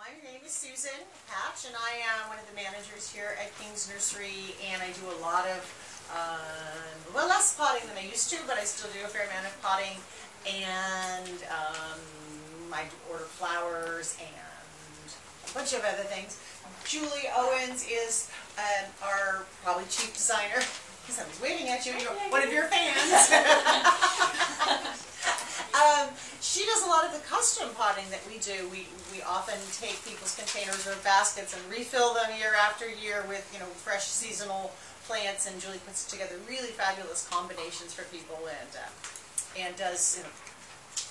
My name is Susan Hatch, and I am one of the managers here at Kings Nursery, and I do a lot of, well, less potting than I used to, but I still do a fair amount of potting, and I order flowers and a bunch of other things. Julie Owens is our probably chief designer, because I was waving at you, one of your fans. She does a lot of the custom potting that we do. We often take people's containers or baskets and refill them year after year with, fresh seasonal plants, and Julie puts together really fabulous combinations for people and does,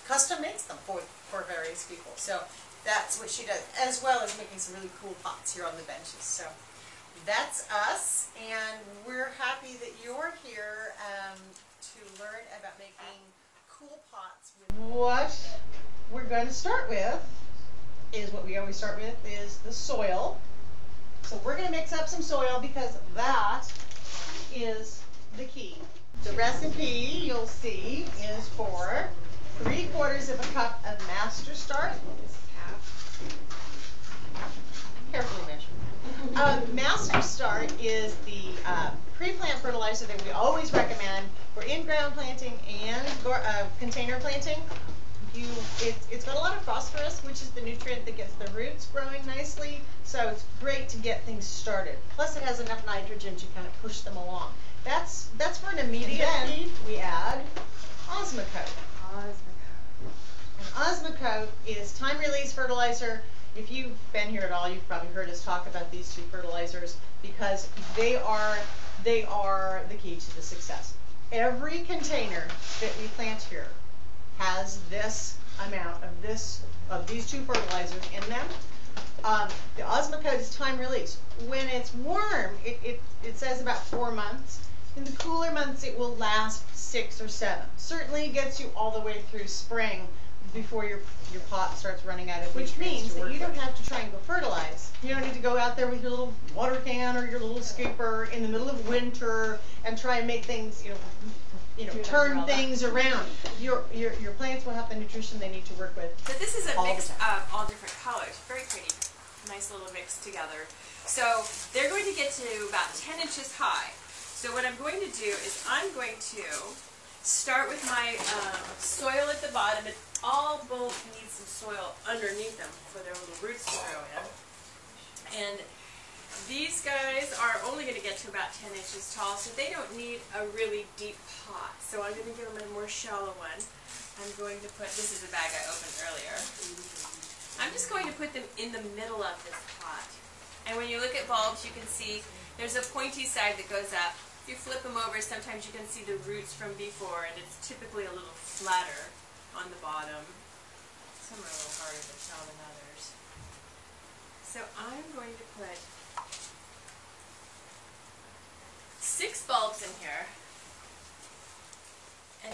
custom makes them for various people. So that's what she does, as well as making some really cool pots here on the benches. So that's us, and we're happy that you're here to learn about making cool pots. What we're going to start with is what we always start with, is the soil. So we're going to mix up some soil because that is the key. The recipe, you'll see, is for 3/4 of a cup of Master Start. This is half. Carefully measured. Master Start is the pre-plant fertilizer that we always recommend for in-ground planting and container planting. It's got a lot of phosphorus, which is the nutrient that gets the roots growing nicely, so it's great to get things started. Plus it has enough nitrogen to kind of push them along. That's for an immediate feed. We add Osmocote. And Osmocote is time-release fertilizer. If you've been here at all, you've probably heard us talk about these two fertilizers because they are the key to the success. Every container that we plant here has this amount of these two fertilizers in them. The Osmocote is time release. When it's warm, it says about 4 months. In the cooler months, it will last 6 or 7. Certainly gets you all the way through spring before your pot starts running out of nutrients. Which means that you don't have to try and go fertilize. You don't need to go out there with your little water can or your little scooper in the middle of winter and try and make things, turn things around. Your plants will have the nutrition they need to work with. So this is a mix of all different colors. Very pretty. Nice little mix together. So they're going to get to about 10 inches high. So what I'm going to do is I'm going to start with my soil at the bottom, and all both need some soil underneath them for their little roots to grow in. And these guys are only going to get to about 10 inches tall, so they don't need a really deep pot. So I'm going to give them a more shallow one. I'm going to put, this is the bag I opened earlier. I'm just going to put them in the middle of this pot. And when you look at bulbs, you can see there's a pointy side that goes up. If you flip them over, sometimes you can see the roots from before, and it's typically a little flatter on the bottom. Some are a little harder to tell than others. So I'm going to put 6 bulbs in here.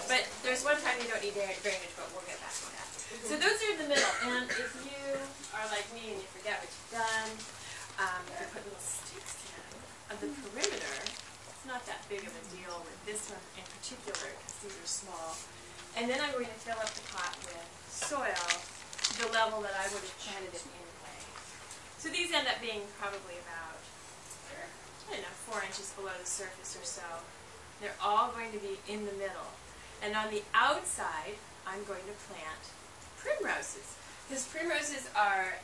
But there's one time you don't need drainage, but we'll get back to that. So those are in the middle, and if you are like me and you forget what you've done, you can put little sticks in. On the perimeter, it's not that big of a deal with this one in particular because these are small. And then I'm going to fill up the pot with soil to the level that I would have planted it anyway. So these end up being probably about, 4 inches below the surface or so. They're all going to be in the middle. And on the outside, I'm going to plant primroses. Because primroses are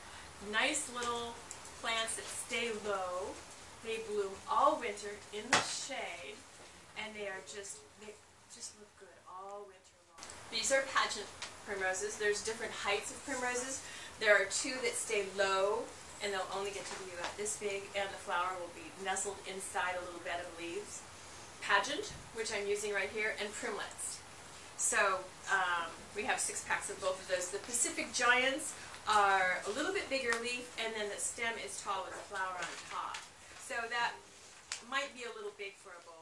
nice little plants that stay low. They bloom all winter in the shade, and they just look good all winter long. These are pageant primroses. There's different heights of primroses. There are 2 that stay low, and they'll only get to be about this big, and the flower will be nestled inside a little bed of leaves. Pageant, which I'm using right here, and primlets. So we have 6 packs of both of those. The Pacific Giants are a little bit bigger leaf, and then the stem is tall with a flower on top. So that might be a little big for a bowl.